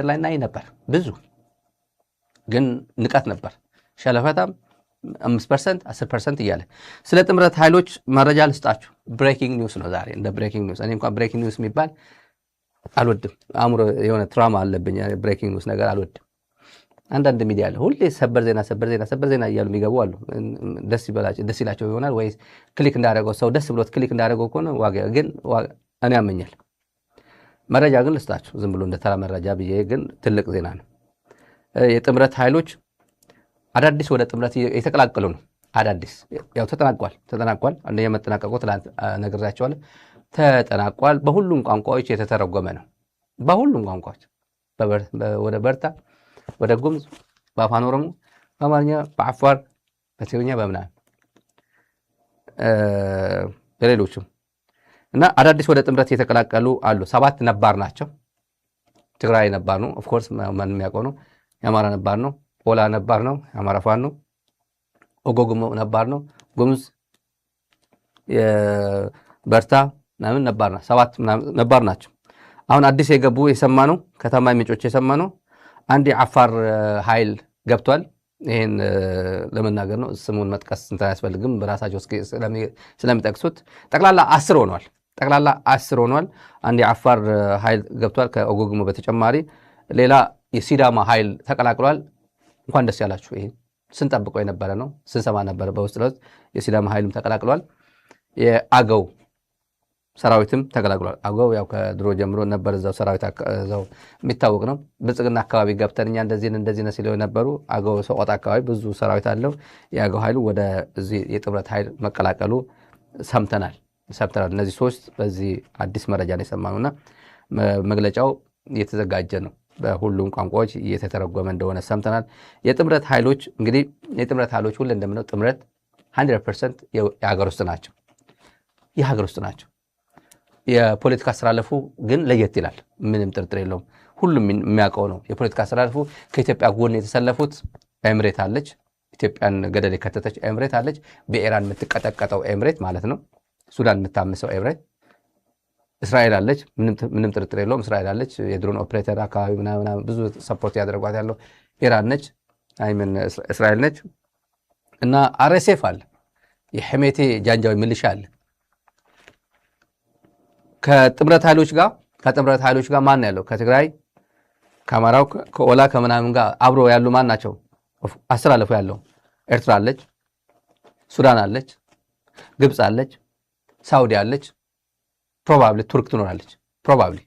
ላይ ናይ ነበር ብዙ ግን ንቃት ነበር ሸለፈታም 5% 10% እያለ ስለ ጥምረት ኃይሎች መረጃ ልስጣችሁ ብሬኪንግ ኒውስ ነው ዛሬ እንደ ብሬኪንግ ኒውስ እኔ እንኳን ብሬኪንግ ኒውስ የሚባል አልወድም አምሮ የሆነ ትራማ አለብኝ ብሬኪንግ ኒውስ ነገር አልወድም አንዳንድ ሚዲያ አለ ሁሌ ሰበር ዜና እያሉ የሚገቡ አሉ ደስ ይላቸው ይሆናል ወይ ክሊክ እንዳደረገው ሰው ደስ ብሎት ክሊክ እንዳደረገው ከሆነ ዋጋ ግን እኔ ያመኛል መረጃ ግን ልስጣችሁ ዝም ብሎ እንደ ተራ መረጃ ብዬ ግን ትልቅ ዜና ነው የጥምረት ኃይሎች አዳዲስ ወደ ጥምረት የተቀላቀሉ ነው አዳዲስ ያው ተጠናቋል አንደኛ መጠናቀቁ ትላንት ነግሬያቸዋለሁ ተጠናቋል በሁሉም ቋንቋዎች የተተረጎመ ነው በሁሉም ቋንቋዎች ወደ በርታ ወደ ጉምዝ በአፋን ኦሮሞ በአማርኛ በአፋር በትግርኛ በምናምን በሌሎችም እና አዳዲስ ወደ ጥምረት የተቀላቀሉ አሉ 7 ነባር ናቸው ትግራይ ነባር ነው ኦፍ ኮርስ ማንም ያውቀው ነው የአማራ ነባር ነው ኦላ ነባር ነው የአማራ ፋኖ ኦጎጉሞ ነባር ነው ጉምዝ የበርታ ምናምን ነባር ነው 7 ነባር ናቸው አሁን አዲስ የገቡ የሰማነው ከተማ ምንጮች የሰማነው አንድ የአፋር ኃይል ገብቷል ይሄን ለመናገር ነው ስሙን መጥቀስ እንትን ያስፈልግም በራሳቸው ስለሚጠቅሱት ጠቅላላ 10 ሆኗል አንድ የአፋር ኃይል ገብቷል ከኦጎጉሞ በተጨማሪ ሌላ የሲዳማ ኃይል ተቀላቅሏል እንኳን ደስ ያላችሁ ይሄ ስንጠብቀው የነበረ ነው ስንሰማ ነበር በውስጥ ለውስጥ የሲዳማ ኃይልም ተቀላቅሏል የአገው ሰራዊትም ተቀላቅሏል አገው ያው ከድሮ ጀምሮ ነበር እዛው ሰራዊት እዛው የሚታወቅ ነው ብልጽግና አካባቢ ገብተንኛ እንደዚህ ነው ሲለው ነበሩ አገው ሰቆጣ አካባቢ ብዙ ሰራዊት አለው የአገው ኃይሉ ወደ እዚህ የጥምረት ኃይል መቀላቀሉ ሰምተናል እነዚህ 3 በዚህ አዲስ መረጃ ነው የሰማነውና መግለጫው እየተዘጋጀ ነው በሁሉም ቋንቋዎች እየተተረጎመ እንደሆነ ሰምተናል የጥምረት ኃይሎች እንግዲህ የጥምረት ኃይሎች ሁሉ እንደምነው ጥምረት 100% የሀገር ውስጥ ናቸው የፖለቲካ አስተላለፉ ግን ለየት ይላል ምንም ጥርጥር የለውም ሁሉም የሚያውቀው ነው የፖለቲካ አስተላለፉ ከኢትዮጵያ ጎን የተሰለፉት ኤምሬት አለች ኢትዮጵያን ገደል የከተተች ኤምሬት አለች በኢራን የምትቀጠቀጠው ኤምሬት ማለት ነው ሱዳን የምታምሰው ኤምሬት እስራኤል አለች ምንም ጥርጥር የለውም እስራኤል አለች የድሮን ኦፕሬተር አካባቢ ምናምን ብዙ ሰፖርት ያደርጓት ያለው ኢራን ነች እስራኤል ነች እና አርኤስኤፍ አለ የሐሜቴ ጃንጃዊ ሚሊሻ አለ ከጥምረት ኃይሎች ጋር ማን ያለው ከትግራይ ከአማራው ከኦላ ከምናምን ጋር አብሮ ያሉ ማን ናቸው 10 አለፉ ያለው ኤርትራ አለች ሱዳን አለች ግብጽ አለች ሳውዲ አለች ፕሮባብሊ ቱርክ ትኖራለች ፕሮባብሊ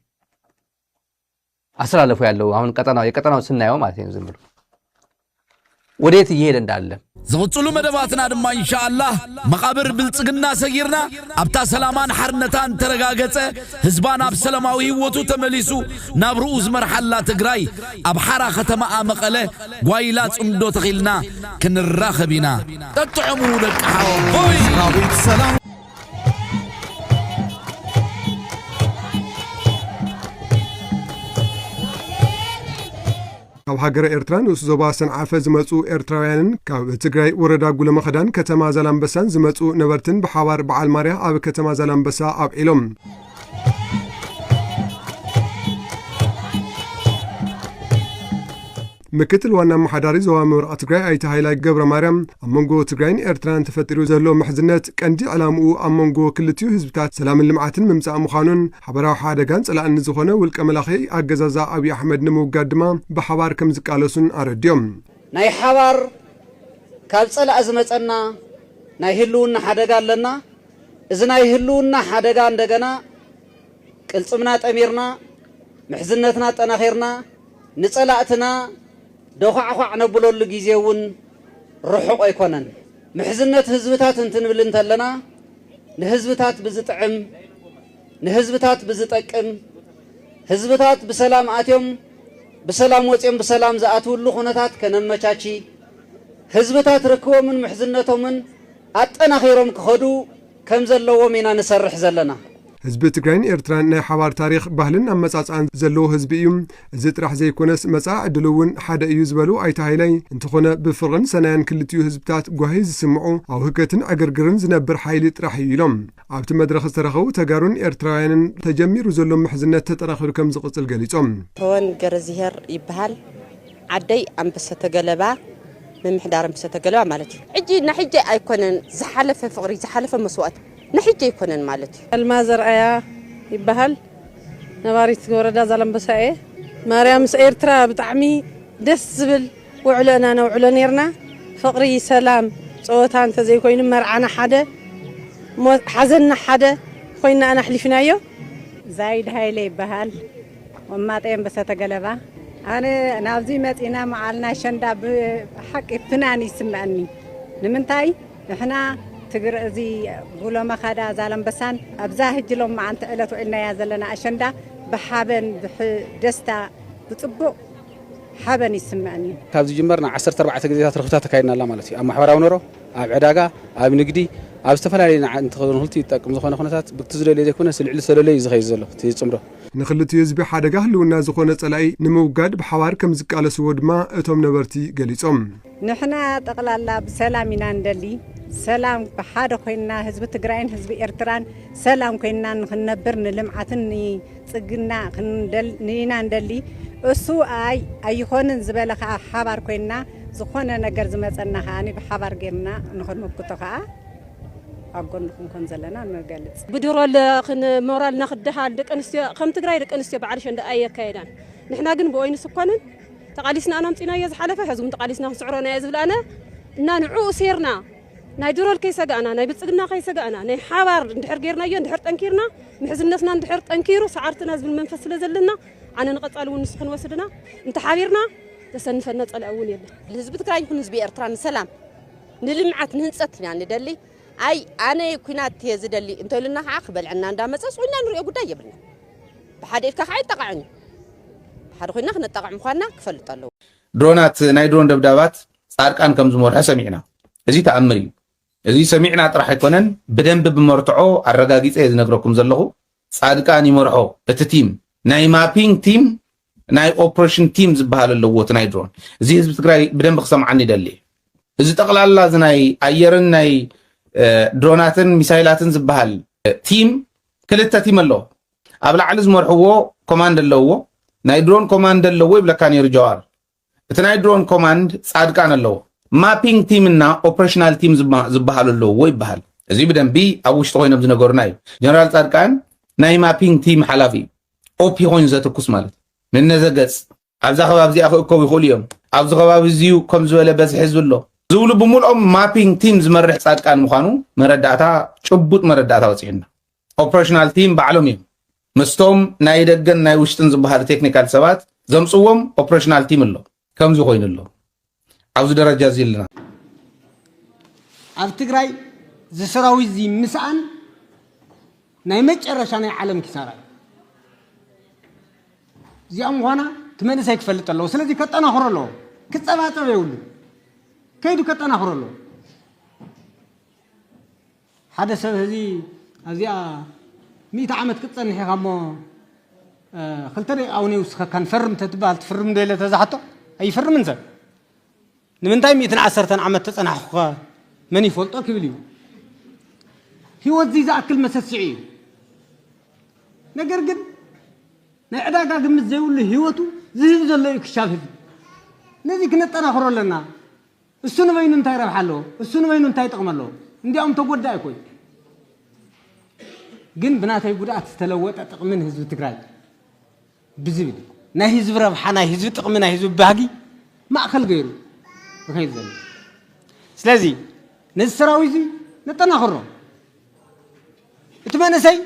10 አለፉ ያለው አሁን የቀጠናው ስናየው ማለት ነው ዝም ብሎ ወዴት እየሄደ እንዳለ زغطلو مدباتنا دما إن شاء الله مقابر بلصقنا سيرنا أبتا سلامان حرنتان ترغاغصه حزبان اب سلاماوي هوتو تمليسو نابروز مرحله تግራይ اب حرا ختمه مقله غايلا صندو تخيلنا كنراخبينا تطعمو لقحاو هوي رابط سلام ኣብ ሃገረ ኤርትራ ንሱ ዞባ ሰንዓፈ ዝመጹ ኤርትራውያንን ካብ ትግራይ ወረዳ ጉለመኸዳን ከተማ ዛላምበሳን ዝመጹ ነበርትን ብሓባር በዓል ማርያ ኣብ ከተማ ዛላምበሳ ኣብዒሎም ምክትል ዋና መሓዳሪ ዞባ ምብራቕ ትግራይ ኣይተ ሃይላይ ገብረ ማርያም ኣብ መንጎ ትግራይን ኤርትራን ተፈጢሩ ዘሎ ምሕዝነት ቀንዲ ዕላምኡ ኣብ መንጎ ክልቲኡ ህዝብታት ሰላምን ልምዓትን ምምጻእ ምዃኑን ሓበራዊ ሓደጋን ጽላእን ዝኾነ ውልቀ መላኺ ኣገዛዛ ኣብዪ ኣሕመድ ንምውጋድ ድማ ብሓባር ከም ዝቃለሱን ኣረድዮም ናይ ሓባር ካብ ጽላእ ዝመጸና ናይ ህልውና ሓደጋ ኣለና እዚ ናይ ህልውና ሓደጋ እንደገና ቅልጽምና ጠሚርና ምሕዝነትና ጠናኺርና ንጸላእትና ደኻዕኻዕ ነብለሉ ጊዜውን ርሑቕ ኣይኮነን ምሕዝነት ህዝብታት እንትንብል እንተለና ንህዝብታት ብዝጥዕም ንህዝብታት ብዝጠቅም ህዝብታት ብሰላም ኣትዮም ብሰላም ወጽዮም ብሰላም ዝኣትውሉ ኩነታት ከነመቻቺ ህዝብታት ርክቦምን ምሕዝነቶምን ኣጠናኺሮም ክኸዱ ከም ዘለዎም ኢና ንሰርሕ ዘለና ህዝቢ ትግራይን ኤርትራን ናይ ሓባር ታሪክ ባህልን ኣመጻጽኣን ዘለዎ ህዝቢ እዩ እዚ ጥራሕ ዘይኮነስ መጻኢ ዕድል እውን ሓደ እዩ ዝበሉ ኣይተ ሃይላይ እንተኾነ ብፍቕርን ሰናያን ክልቲኡ ህዝብታት ጓሂ ዝስምዑ ኣብ ህከትን ዕግርግርን ዝነብር ሓይሊ ጥራሕ እዩ ኢሎም ኣብቲ መድረኽ ዝተረኸቡ ተጋሩን ኤርትራውያንን ተጀሚሩ ዘሎ ምሕዝነት ተጠናኺሩ ከም ዝቕጽል ገሊጾም ተወን ገረዝሄር ይበሃል ዓደይ ኣንበሰተ ገለባ ምምሕዳር ኣንበሰተ ገለባ ማለት እዩ ሕጂ ንሕጂ ኣይኮነን ዝሓለፈ ፍቕሪ ዝሓለፈ መስዋዕት ንሕጂ ኣይኮነን ማለት እዩ አልማዝ ረአያ ይበሃል ነባሪት ወረዳ ዛላምበሳ እየ ማርያም ምስ ኤርትራ ብጣዕሚ ደስ ዝብል ውዕሎና ነውዕሎ ነርና ፍቕሪ ሰላም ጸወታ እንተዘይኮይኑ መርዓና ሓደ ሓዘንና ሓደ ኮይና ኣና ሕሊፍናዮ ዛይድ ሃይለ ይበሃል ወማጤ ኣንበሰተ ገለባ ኣነ ናብዚ መጺና መዓልና ሸንዳ ብሓቂ ፍናን ይስምዐኒ ንምንታይ ንሕና ትግር እዚ ጉሎ መኻዳ ዛላምበሳን ኣብዛ ህጅሎም ማዓንቲ ዕለት ውዕልናያ ዘለና ኣሸንዳ ብሓበን ብደስታ ብጽቡቕ ሓበን ይስምዐኒ ካብዚ ጅመርና 14 ግዜታት ርኽብታት ተካይድና ማለት እዩ ኣብ ማሕበራዊ ኖሮ ኣብ ዕዳጋ ኣብ ንግዲ ኣብ ዝተፈላለዩ እንትኸውንቲ ይጠቅም ዝኾነ ኩነታት ብትዝደልየ ዘይኮነ ስልዕሊ ሰለለይ ዝኸይ ዘሎ ትጽምሮ ንኽልቲኡ ህዝቢ ሓደጋ ህልውና ዝኾነ ጸላኢ ንምውጋድ ብሓባር ከም ዝቃለስዎ ድማ እቶም ነበርቲ ገሊጾም ንሕና ጠቕላላ ብሰላም ኢና እንደሊ ሰላም ብሓደ ኮይንና ህዝቢ ትግራይን ህዝቢ ኤርትራን ሰላም ኮይንና ንኽነብር ንልምዓትን ንጽግና ንኢና እንደሊ እሱ ኣይኾንን ዝበለ ከዓ ሓባር ኮይንና ዝኾነ ነገር ዝመጸና ከዓኒ ብሓባር ጌርና ንኽንምክቶ ከዓ ኣጎንኩም ኮን ዘለና ንገልጽ ብድሮል ሞራልና ክደሃል ደቂ ኣንስትዮ ከም ትግራይ ደቂ ኣንስትዮ በዓል ሸንዳ ኣየካይዳን ንሕና ግን ብወይኑ ስኮንን ተቃሊስና ኣናምፂናዮ ዝሓለፈ ሕዝቡን ተቃሊስና ክስዕሮና እየ ዝብላነ እና ንዕኡ ሴርና ናይ ድሮል ከይሰጋእና ናይ ብልጽግና ከይሰጋእና ናይ ሓባር እንድሕር ጌርናዮ እንድሕር ጠንኪርና ምሕዝነትና እንድሕር ጠንኪሩ ሰዓርትና ዝብል መንፈስ ስለ ዘለና ኣነ ንቐጻሊ እውን ንስኹን ወስድና እንተሓቢርና ተሰንፈና ጸላእ እውን የለን ህዝቢ ትግራይ ይኹን ህዝቢ ኤርትራ ንሰላም ንልምዓት ንህንጸት ኢና ንደሊ ኣይ ኣነ ኩናት ዝደሊ እንተልና ከዓ ክበልዕና እንዳመጸስ ኮይና ንሪኦ ጉዳይ የብልና ብሓደ ኢድካ ከዓ ይጠቃዕኒ ብሓደ ኮይና ክነጠቃዕ ምዃንና ክፈልጥ ኣለዎ ድሮናት ናይ ድሮን ደብዳባት ጻድቃን ከም ዝመርሐ ሰሚዕና እዚ ተኣምር እዩ እዚ ሰሚዕና ጥራሕ ኣይኮነን ብደንብ ብመርትዖ ኣረጋጊፀ ዝነግረኩም ዘለኹ ጻድቃን ይመርሖ እቲ ቲም ናይ ማፒንግ ቲም ናይ ኦፕሬሽን ቲም ዝበሃል ኣለዎ እቲ ናይ ድሮን እዚ ህዝቢ ትግራይ ብደንብ ክሰምዓኒ ይደሊ እዚ ጠቕላላ እዚ ናይ ኣየርን ናይ ድሮናትን ሚሳይላትን ዝበሃል ቲም ክልተ ቲም ኣለዎ ኣብ ላዕሊ ዝመርሕዎ ኮማንድ ኣለዎ ናይ ድሮን ኮማንድ ኣለዎ ይብለካ ነይሩ ጀዋር እቲ ናይ ድሮን ኮማንድ ጻድቃን ኣለዎ ማፒንግ ቲም እና ኦፕሬሽናል ቲም ዝበሃል ኣለዎ ይበሃል እዚ ብደንቢ ኣብ ውሽጢ ኮይኖም ዝነገሩና እዩ ጀነራል ጻድቃን ናይ ማፒንግ ቲም ሓላፊ ኦፒ ኮይኑ ዘትኩስ ማለት ንነዘገጽ ኣብዛ ከባቢ እዚኣ ክእከቡ ይኽእሉ እዮም ኣብዚ ከባቢ እዚኡ ከም ዝበለ በዝሒ ህዝቢ ኣሎ ዝብሉ ብምልኦም ማፒንግ ቲም ዝመርሕ ጻድቃን ምዃኑ መረዳእታ ጭቡጥ መረዳእታ ወፂዕና ኦፕሬሽናል ቲም ባዕሎም እዮም ምስቶም ናይ ደገን ናይ ውሽጥን ዝበሃል ቴክኒካል ሰባት ዘምፅዎም ኦፕሬሽናል ቲም ኣሎ ከምዚ ኮይኑ ኣሎ ኣብዚ ደረጃ እዚ ኣለና ኣብ ትግራይ ዝሰራዊት እዚ ምስኣን ናይ መጨረሻ ናይ ዓለም ኪሳራ እዚኦም ምዃና ትመንሰይ ክፈልጥ ኣለዎ ስለዚ ከጠናኽሮ ኣለዎ ክፀባፀብ የብሉ ከይዱ ከጠናኽሮ ኣለዎ ሓደ ሰብ እዚ እዚኣ 100 ዓመት ክትፀንሕ ኢኻ እሞ ክልተ ደቂቃ እውን ይውስኸካ ንፈርም ተትበሃል ትፍርም ዶ ኢለ ተዛሕቶ ኣይፈርምን ሰብ ንምንታይ 110 ዓመት ተፀናሕኹ መን ይፈልጦ ክብል እዩ ህይወት እዚ ዝኣክል መሰስዒ እዩ ነገር ግን ናይ ዕዳጋ ግምት ዘይብሉ ህይወቱ ዝህብ ዘሎ እዩ ክሻብ ህዝቢ ነዚ ክነጠናኽሮ ኣለና እሱ ንበይኑ እንታይ ረብሓ ኣለዎ እሱ ንበይኑ እንታይ ጥቕሚ ኣለዎ እንዲያውም ተጎዳ ኣይኮይ ግን ብናተይ ጉድኣት ዝተለወጠ ጥቕምን ህዝቢ ትግራይ ብዝብል ናይ ህዝቢ ረብሓ ናይ ህዝቢ ጥቕሚ ናይ ህዝቢ ባህጊ ማእኸል ገይሩ ይኸይድ ዘሎ ስለዚ ነዚ ሰራዊት ነጠናኽሮ እቲ መንእሰይ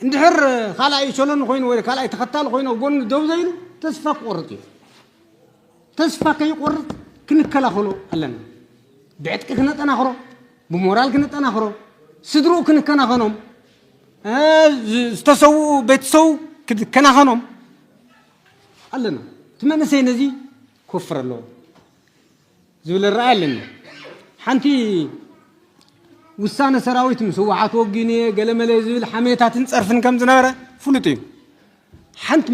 እንድሕር ካልኣይ ሸሎን ኮይኑ ወይ ካልኣይ ተኸታሊ ኮይኑ ጎኑ ደው ዘይሉ ተስፋ ክቆርጥ እዩ ተስፋ ከይቆርጥ ክንከላኸሎ ኣለና ብዕጥቂ ክነጠናኽሮ ብሞራል ክነጠናኽሮ ስድርኡ ክንከናኸኖም ዝተሰው ቤተሰቡ ክንከናኸኖም ኣለና እቲ መንእሰይ ነዚ ክወፍር ኣለዎ ዝብል ራእይ ኣለና ሓንቲ ውሳነ ሰራዊት ምስዋዓት ወግኔ ገለመለ ዝብል ሓሜታትን ጸርፍን ከም ዝነበረ ፍሉጥ እዩ ሓንቲ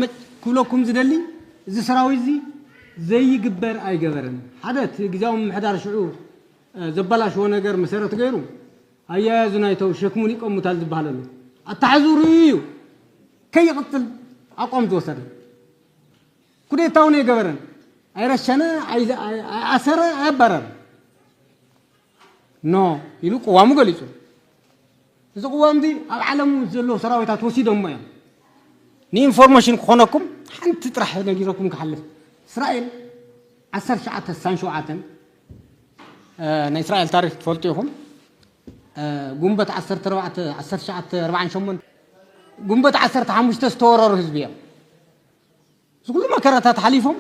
ክብለኩም ዝደሊ እዚ ሰራዊት እዚ ዘይግበር ኣይገበረን ሓደ ግዛው ምሕዳር ሽዑ ዘበላሽዎ ነገር መሰረት ገይሩ አያያዙ ናይተው ሸክሙን ይቆሙታል ዝባሃለሉ አታሕዙሩ እዩ ከይቅጥል አቋም ተወሰደ ኩዴታው ነው የገበረን አይረሸነ አሰረ አባረር ኖ ይሉ قوامو ገሊጹ እዚ قوام دي ኣብ ዓለም ዘሎ ሰራዊታት ወሲዶም እዮም ኒ ኢንፎርሜሽን ኮነኩም ሓንቲ ጥራሕ ነጊረኩም ክሐልፍ እስራኤል 1997 ናይ እስራኤል ታሪክ ትፈልጡኹም ጉንበት 1948 ጉንበት 15 ዝተወረሩ ህዝብ እዮም ዝኩሉ መከራታት ሓሊፎም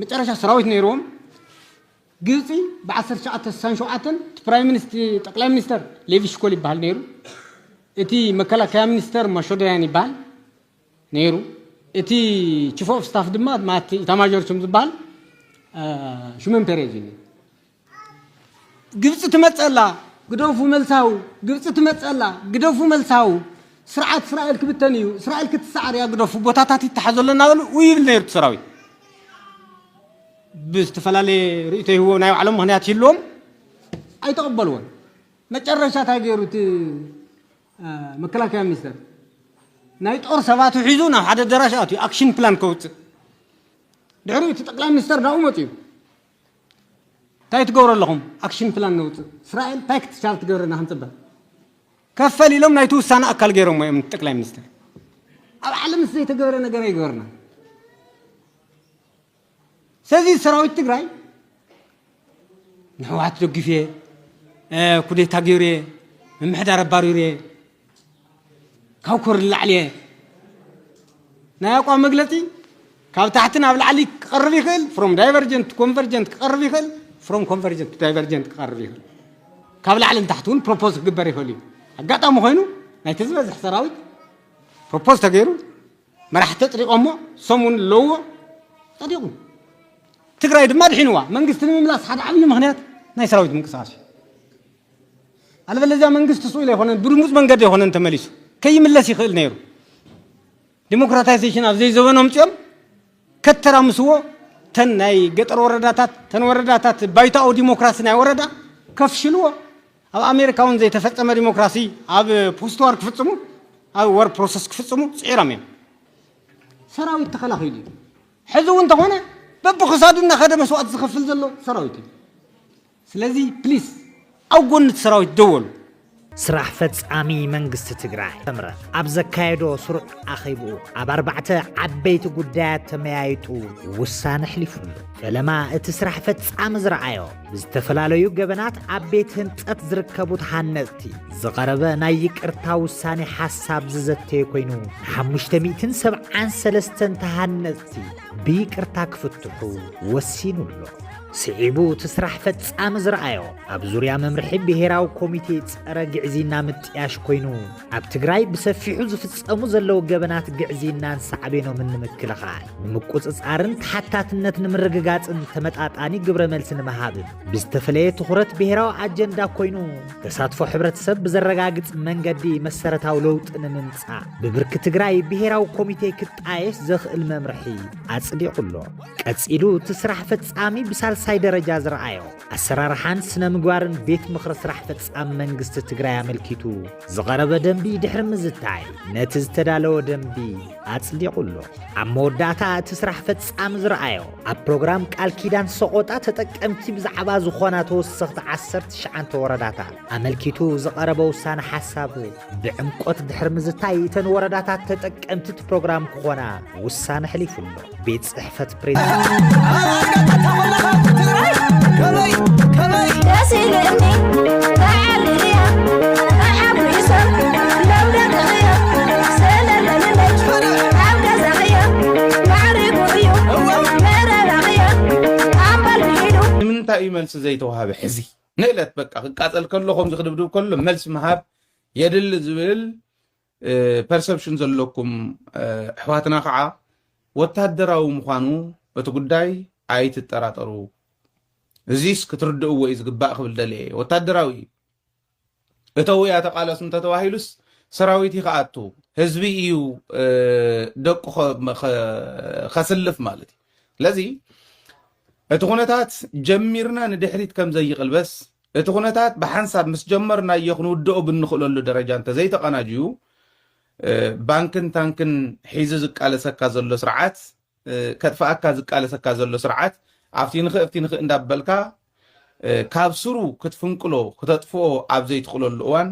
መጨረሻ ሰራዊት ነይሮም ግብጽ ب1997 ፕራይም ሚኒስትር ጠቅላይ ሚኒስትር ሌቪ ሽኮል ይባል ነይሩ እቲ መከላከያ ሚኒስትር ማሾዳያን ይባል ነይሩ እቲ ቺፍ ኦፍ ስታፍ ድማ ማቲ ታማጆር ሹም ዝባል ሹመን ፔሬዝ ግብጽ ትመጸላ ግደፉ መልሳው ግብጽ ትመጸላ ግደፉ መልሳው ስርዓት እስራኤል ክብተን እዩ እስራኤል ክትሳዕር ያ ግደፉ ቦታታት ይተሓዘለና ብሉ ወይብል ነይሩ ሰራዊት ብዝተፈላለየ ርእይቶ ይህዎ ናይ ዓለም ምክንያት ይልዎም ኣይተቀበልዎን መጨረሻ ታገሩት መከላከያ ሚኒስትር ናይ ጦር ሰባቱ ሒዙ ናብ ሓደ ደራሽ ኣትዩ ኣክሽን ፕላን ከውፅእ ድሕሪ እቲ ጠቅላይ ሚኒስትር ዳኡ መፅዩ ታይ ትገብሩ ኣለኹም ኣክሽን ፕላን ነውፅእ እስራኤል ታይ ክትሻል ትገብረና ክንፅበ ከፈል ኢሎም ናይ ትውሳነ ኣካል ገይሮም እዮም ጠቅላይ ሚኒስትር ኣብ ዓለም ዘይተገበረ ነገር ይገበርና ስለዚ ሰራዊት ትግራይ ንሕወሓት ደግፌ ኩዴታ ገይረ ምምሕዳር ኣባሪረ ካብ ኮር ላዕሊ ናይ ኣቋም መግለጺ ካብ ታሕቲ ናብ ላዕሊ ክቐርብ ይኽእል ፍሮም ዳይቨርጀንት ኮንቨርጀንት ክቐርብ ይኽእል ፍሮም ኮንቨርጀንት ዳይቨርጀንት ክቐርብ ይኽእል ካብ ላዕሊ ንታሕቲ እውን ፕሮፖዝ ክግበር ይኽእል እዩ ኣጋጣሚ ኮይኑ ናይ ዝበዝሕ ሰራዊት ፕሮፖዝ ተገይሩ መራሕቲ ተፅሪቆሞ ሰሙን ለዎ ጸዲቁ ትግራይ ድማ ድሒንዋ መንግስቲ ንምምላስ ሓደ ዓብዪ ምክንያት ናይ ሰራዊት ምንቅስቃስ አለበለዚያ መንግስት ስኡል ይሆነን ብድሙጽ መንገድ ይሆነን ተመሊሱ ከይምለስ ይኽእል ነይሩ ዲሞክራታይዜሽን ኣብ ዘይዘበኖም ጽዮም ከተራምስዎ ተን ናይ ገጠር ወረዳታት ተን ወረዳታት ባይታኦ ዲሞክራሲ ናይ ወረዳ ከፍሽልዎ ኣብ ኣሜሪካውን ዘይተፈጸመ ዲሞክራሲ ኣብ ፖስት ዋር ክፍጽሙ ኣብ ወር ፕሮሰስ ክፍጽሙ ጽዒሮም እዮም ሰራዊት ተኸላኺሉ ሕዚ እውን ተኾነ በብክሳዱና ኸደ መስዋዕት ዝኸፍል ዘሎ ሰራዊት ስለዚ ፕሊዝ ኣብ ጎኒ ሰራዊት ደወሉ ስራሕ ፈጻሚ መንግስቲ ትግራይ ተምረ ኣብ ዘካየዶ ስሩዕ ኣኺቡ ኣብ 4 ዓበይቲ ጉዳያት ተመያይጡ ውሳነ ሕሊፉሉ ፈለማ እቲ ስራሕ ፈጻሚ ዝረኣዮ ብዝተፈላለዩ ገበናት ኣብ ቤት ህንፀት ዝርከቡ ተሃነፅቲ ዝቐረበ ናይ ይቅርታ ውሳኔ ሓሳብ ዝዘተየ ኮይኑ 573 ተሃነፅቲ ብይቅርታ ክፍትሑ ወሲኑሉ ስዒቡ ትስራሕ ፈጻሚ ዝረኣዮ ኣብ ዙርያ መምርሒ ብሄራዊ ኮሚቴ ጸረ ግዕዚና ምጥያሽ ኮይኑ ኣብ ትግራይ ብሰፊሑ ዝፍጸሙ ዘለዉ ገበናት ግዕዚናን ሳዕቤኖም ንምክልኻል ንምቁፅጻርን ተሓታትነት ንምርግጋጽን ተመጣጣኒ ግብረ መልሲ ንምሃብን ብዝተፈለየ ትኹረት ብሄራዊ ኣጀንዳ ኮይኑ ተሳትፎ ሕብረተሰብ ብዘረጋግጽ መንገዲ መሰረታዊ ለውጢ ንምምጻእ ብብርኪ ትግራይ ብሄራዊ ኮሚቴ ክጣየሽ ዘኽእል መምርሒ ኣጽዲቑሎ ቀጺሉ ትስራሕ ፈጻሚ ብሳልሳይ ደረጃ ዝረኣዮ ኣሰራርሓን ስነ ምግባርን ቤት ምኽሪ ስራሕ ፈጻሚ መንግስቲ ትግራይ ኣመልኪቱ ዝቐረበ ደንቢ ድሕሪ ምዝታይ ነቲ ዝተዳለወ ደንቢ ኣጽዲቑሎ ኣብ መወዳእታ እቲ ስራሕ ፈጻሚ ዝረኣዮ ኣብ ፕሮግራም ቃል ኪዳን ሰቆጣ ተጠቀምቲ ብዛዕባ ዝኾና ተወሰኽቲ 19 ወረዳታት ኣመልኪቱ ዝቐረበ ውሳነ ሓሳብ ብዕምቆት ድሕሪ ምዝታይ እተን ወረዳታት ተጠቀምቲ እቲ ፕሮግራም ክኾና ውሳነ ሕሊፉሎ ቤት ጽሕፈት ፕሬዝዳንት ንምንታይ መልሲ ዘይተዋሃበ ሕዚ ንእለት በቃ ክቃፀል ከለኹም ዝክድብድብ ከሎ መልሲ መሃብ የድል ዝብል ፐርሰፕሽን ዘለኩም ኣሕዋትና ከዓ ወታደራዊ ምዃኑ እቲ ጉዳይ ኣይትጠራጠሩ እዚስ ክትርድእዎ እዩ ዝግባእ ክብል ደልየ ወታደራዊ እተው ያ ተቃለስ እንተተዋሂሉስ ሰራዊት ይኻአቱ ህዝቢ እዩ ደቁ خسلف ማለት ለዚ እቲ ኩነታት ጀሚርና ንድሕሪት ከም ዘይቅልበስ እቲ ኩነታት በሐንሳብ ምስ ጀመርና ይኹንውድኦ ብንኽለሉ ደረጃ እንተ ዘይተቀናጅዩ ባንክን ታንክን ሒዝ ዝቃለሰካ ዘሎ ስርዓት ከጥፋአካ ዝቃለሰካ ዘሎ ስርዓት ኣብቲ ንኽእ እንዳበልካ ካብ ስሩ ክትፍንቅሎ ክተጥፍኦ ኣብ ዘይትኽለሉ እዋን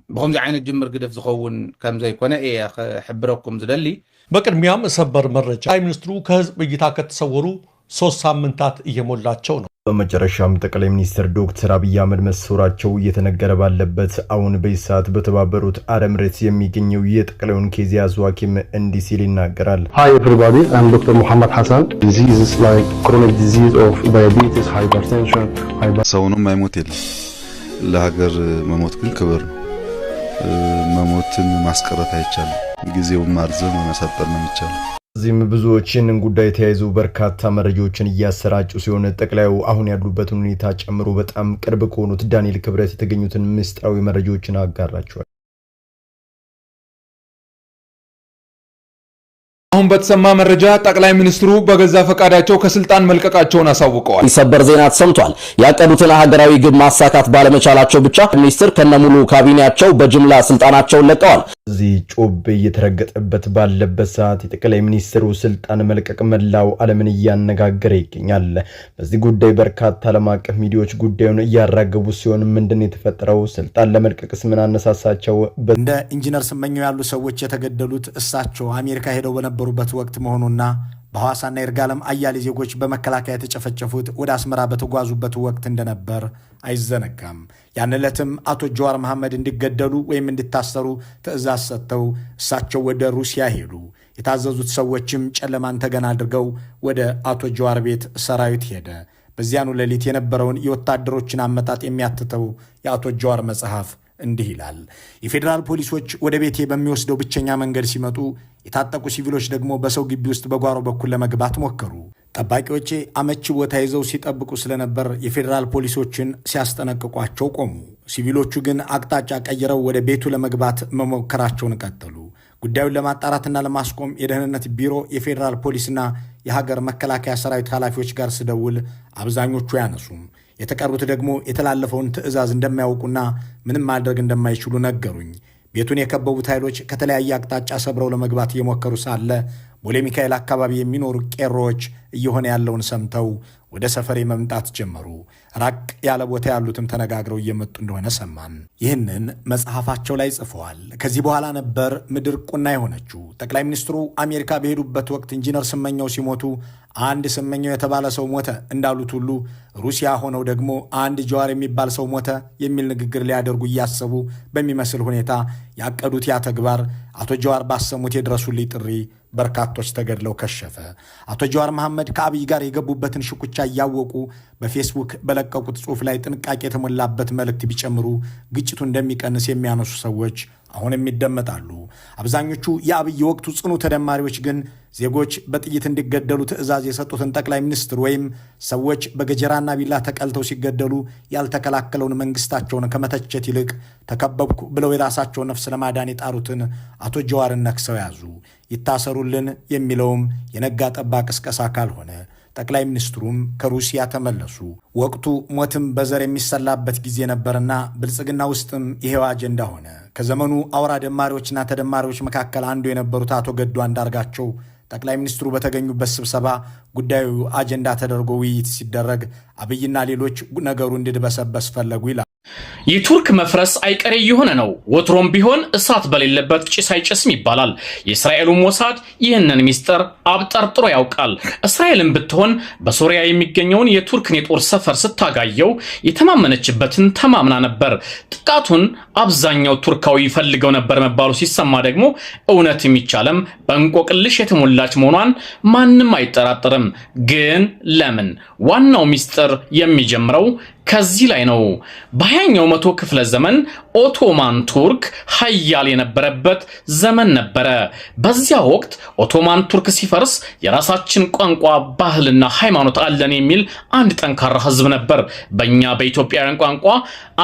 بخمز عين الجمر قدف زخون كم زي كنا إيه حبركم زدلي በቅድሚያም ሰበር መረጃ ጠቅላይ ሚኒስትሩ ከህዝብ እይታ ከተሰወሩ 3 ሳምንታት እየሞላቸው ነው። በመጨረሻም ጠቅላይ ሚኒስትር ዶክተር አብይ አህመድ መሰወራቸው እየተነገረ ባለበት አሁን በይሳት በተባበሩት አረብ ኤሚሬትስ የሚገኘው የጠቅላዩን ኬዝ ያዙ ሐኪም እንዲህ ሲል ይናገራል። Hi everybody, I'm Dr. Muhammad Hassan. Diseases like chronic disease of diabetes, hypertension, ሰውንም አይሞት የለም ለሀገር መሞት ግን ክብር መሞትን ማስቀረት አይቻልም። ጊዜውን ማርዘም ማሳጠር ነው የሚቻለው። እዚህም ብዙዎችን ጉዳይ ተያይዞ በርካታ መረጃዎችን እያሰራጩ ሲሆን ጠቅላዩ አሁን ያሉበትን ሁኔታ ጨምሮ በጣም ቅርብ ከሆኑት ዳንኤል ክብረት የተገኙትን ምስጢራዊ መረጃዎችን አጋራቸዋል። አሁን በተሰማ መረጃ ጠቅላይ ሚኒስትሩ በገዛ ፈቃዳቸው ከስልጣን መልቀቃቸውን አሳውቀዋል። ሰበር ዜና ተሰምቷል። ያቀዱትን ሀገራዊ ግብ ማሳካት ባለመቻላቸው ብቻ ሚኒስትር ከነሙሉ ካቢኔያቸው በጅምላ ስልጣናቸውን ለቀዋል። እዚህ ጮቤ እየተረገጠበት ባለበት ሰዓት የጠቅላይ ሚኒስትሩ ስልጣን መልቀቅ መላው ዓለምን እያነጋገረ ይገኛል። በዚህ ጉዳይ በርካታ ዓለም አቀፍ ሚዲያዎች ጉዳዩን እያራገቡ ሲሆን ምንድነው የተፈጠረው? ስልጣን ለመልቀቅስ ምን አነሳሳቸው? እንደ ኢንጂነር ስመኘው ያሉ ሰዎች የተገደሉት እሳቸው አሜሪካ ሄደው በነበሩበት ወቅት መሆኑና በሐዋሳና ይርጋለም አያሌ ዜጎች በመከላከያ የተጨፈጨፉት ወደ አስመራ በተጓዙበት ወቅት እንደነበር አይዘነጋም። ያን ዕለትም አቶ ጀዋር መሐመድ እንዲገደሉ ወይም እንዲታሰሩ ትዕዛዝ ሰጥተው እሳቸው ወደ ሩሲያ ሄዱ። የታዘዙት ሰዎችም ጨለማን ተገን አድርገው ወደ አቶ ጀዋር ቤት ሰራዊት ሄደ። በዚያኑ ሌሊት የነበረውን የወታደሮችን አመጣጥ የሚያትተው የአቶ ጀዋር መጽሐፍ እንዲህ ይላል። የፌዴራል ፖሊሶች ወደ ቤቴ በሚወስደው ብቸኛ መንገድ ሲመጡ የታጠቁ ሲቪሎች ደግሞ በሰው ግቢ ውስጥ በጓሮ በኩል ለመግባት ሞከሩ። ጠባቂዎቼ አመቺ ቦታ ይዘው ሲጠብቁ ስለነበር የፌዴራል ፖሊሶችን ሲያስጠነቅቋቸው ቆሙ። ሲቪሎቹ ግን አቅጣጫ ቀይረው ወደ ቤቱ ለመግባት መሞከራቸውን ቀጠሉ። ጉዳዩን ለማጣራትና ለማስቆም የደህንነት ቢሮ፣ የፌዴራል ፖሊስና የሀገር መከላከያ ሰራዊት ኃላፊዎች ጋር ስደውል አብዛኞቹ ያነሱም፣ የተቀሩት ደግሞ የተላለፈውን ትዕዛዝ እንደማያውቁና ምንም ማድረግ እንደማይችሉ ነገሩኝ። ቤቱን የከበቡት ኃይሎች ከተለያየ አቅጣጫ ሰብረው ለመግባት እየሞከሩ ሳለ ቦሌ ሚካኤል አካባቢ የሚኖሩ ቄሮዎች እየሆነ ያለውን ሰምተው ወደ ሰፈሬ መምጣት ጀመሩ። ራቅ ያለ ቦታ ያሉትም ተነጋግረው እየመጡ እንደሆነ ሰማን። ይህንን መጽሐፋቸው ላይ ጽፈዋል። ከዚህ በኋላ ነበር ምድር ቁና የሆነችው። ጠቅላይ ሚኒስትሩ አሜሪካ በሄዱበት ወቅት ኢንጂነር ስመኘው ሲሞቱ አንድ ስመኘው የተባለ ሰው ሞተ እንዳሉት ሁሉ ሩሲያ ሆነው ደግሞ አንድ ጀዋር የሚባል ሰው ሞተ የሚል ንግግር ሊያደርጉ እያሰቡ በሚመስል ሁኔታ ያቀዱት ያ ተግባር አቶ ጀዋር ባሰሙት የድረሱልኝ ጥሪ በርካቶች ተገድለው ከሸፈ። አቶ ጀዋር መሐመድ ከአብይ ጋር የገቡበትን ሽኩቻ እያወቁ በፌስቡክ በለቀቁት ጽሑፍ ላይ ጥንቃቄ የተሞላበት መልእክት ቢጨምሩ ግጭቱ እንደሚቀንስ የሚያነሱ ሰዎች አሁንም ይደመጣሉ። አብዛኞቹ የአብይ ወቅቱ ጽኑ ተደማሪዎች ግን ዜጎች በጥይት እንዲገደሉ ትዕዛዝ የሰጡትን ጠቅላይ ሚኒስትር ወይም ሰዎች በገጀራና ቢላ ተቀልተው ሲገደሉ ያልተከላከለውን መንግስታቸውን ከመተቸት ይልቅ ተከበብኩ ብለው የራሳቸውን ነፍስ ለማዳን የጣሩትን አቶ ጀዋርን ነክሰው ያዙ። ይታሰሩልን የሚለውም የነጋ ጠባ ቅስቀሳ ካልሆነ ጠቅላይ ሚኒስትሩም ከሩሲያ ተመለሱ። ወቅቱ ሞትም በዘር የሚሰላበት ጊዜ ነበርና ብልጽግና ውስጥም ይሄው አጀንዳ ሆነ። ከዘመኑ አውራ ደማሪዎችና ተደማሪዎች መካከል አንዱ የነበሩት አቶ ገዱ አንዳርጋቸው ጠቅላይ ሚኒስትሩ በተገኙበት ስብሰባ ጉዳዩ አጀንዳ ተደርጎ ውይይት ሲደረግ አብይና ሌሎች ነገሩ እንዲድበሰበስ ፈለጉ ይላል። የቱርክ መፍረስ አይቀሬ የሆነ ነው። ወትሮም ቢሆን እሳት በሌለበት ጭስ አይጨስም ይባላል። የእስራኤሉ ሞሳድ ይህንን ሚስጥር አብጠርጥሮ ያውቃል። እስራኤልን ብትሆን በሶሪያ የሚገኘውን የቱርክን የጦር ሰፈር ስታጋየው የተማመነችበትን ተማምና ነበር። ጥቃቱን አብዛኛው ቱርካዊ ይፈልገው ነበር መባሉ ሲሰማ ደግሞ እውነት የሚቻለም በእንቆቅልሽ የተሞላች መሆኗን ማንም አይጠራጠርም። ግን ለምን? ዋናው ሚስጥር የሚጀምረው ከዚህ ላይ ነው በ20ኛው መቶ ክፍለ ዘመን ኦቶማን ቱርክ ኃያል የነበረበት ዘመን ነበረ። በዚያ ወቅት ኦቶማን ቱርክ ሲፈርስ የራሳችን ቋንቋ፣ ባህልና ሃይማኖት አለን የሚል አንድ ጠንካራ ህዝብ ነበር። በእኛ በኢትዮጵያውያን ቋንቋ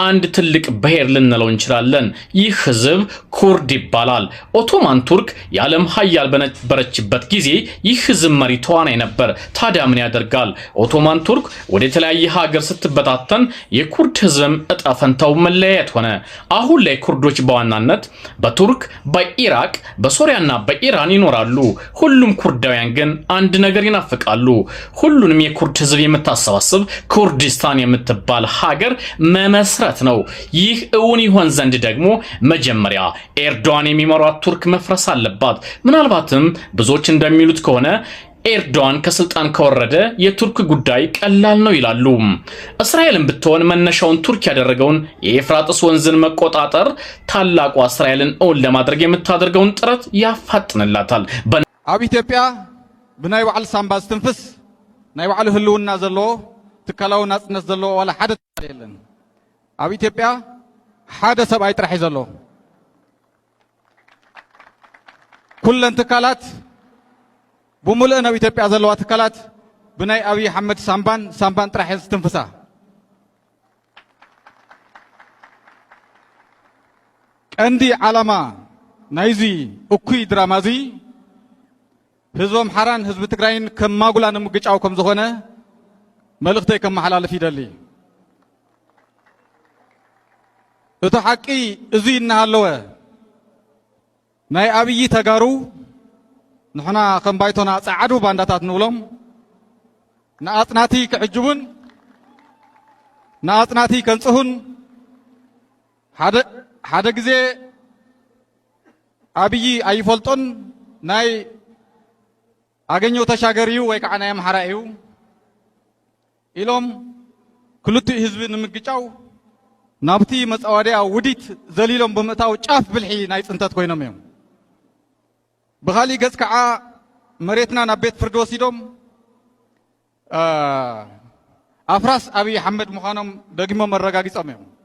አንድ ትልቅ ብሔር ልንለው እንችላለን። ይህ ህዝብ ኩርድ ይባላል። ኦቶማን ቱርክ የዓለም ኃያል በነበረችበት ጊዜ ይህ ህዝብ መሪ ተዋናይ ነበር። ታዲያ ምን ያደርጋል ኦቶማን ቱርክ ወደ ተለያየ ሀገር ስትበታተን የኩርድ ህዝብም እጣ ፈንታው መለያየት ሆነ። አሁን ላይ ኩርዶች በዋናነት በቱርክ፣ በኢራቅ፣ በሶሪያና በኢራን ይኖራሉ። ሁሉም ኩርዳውያን ግን አንድ ነገር ይናፍቃሉ። ሁሉንም የኩርድ ህዝብ የምታሰባስብ ኩርዲስታን የምትባል ሀገር መመስረት ነው። ይህ እውን ይሆን ዘንድ ደግሞ መጀመሪያ ኤርዶዋን የሚመሯት ቱርክ መፍረስ አለባት። ምናልባትም ብዙዎች እንደሚሉት ከሆነ ኤርዶዋን ከስልጣን ከወረደ የቱርክ ጉዳይ ቀላል ነው ይላሉ። እስራኤልን ብትሆን መነሻውን ቱርክ ያደረገውን የኤፍራጥስ ወንዝን መቆጣጠር ታላቋ እስራኤልን እውን ለማድረግ የምታደርገውን ጥረት ያፋጥንላታል። ኣብ ኢትዮጵያ ብናይ ባዕሉ ሳምባ ዝትንፍስ ናይ ባዕሉ ህልውና ዘለዎ ትካላዊ ናጽነት ዘለዎ ዋላ ሓደ የለን። ኣብ ኢትዮጵያ ሓደ ሰብኣይ ጥራሕ እዩ ዘሎ። ኩለን ትካላት بملئ نبي تبي أزلوا تكلات بناي أبي حمد سامبان ترى حز تنفسا عندي علامة نايزي أكوي درامازي حزبهم حران حزب تقرين كم ما قول أنا مجيء أو كم زخنة ملختي كم محلال في دلي تتحكي زين نهالوه ناي أبي تجارو نحنا كم بايتنا سعدوا بانداتات نولم نأتناتي كعجبون نأتناتي كنصهون هذا جزء أبي أي فلتون ناي أجنيو تشاغريو ويكعنا يم حرائيو إلهم كلتي حزب نمجيجاو نابتي مسأودة وديت زليلهم بمتاو شاف بالحي ناي سنتات كوينهم يوم بخالي جز كعا مريتنا نبيت فردوسيدوم أفراس أبي حمد مخانم دقيمة مرة جاكيس أميم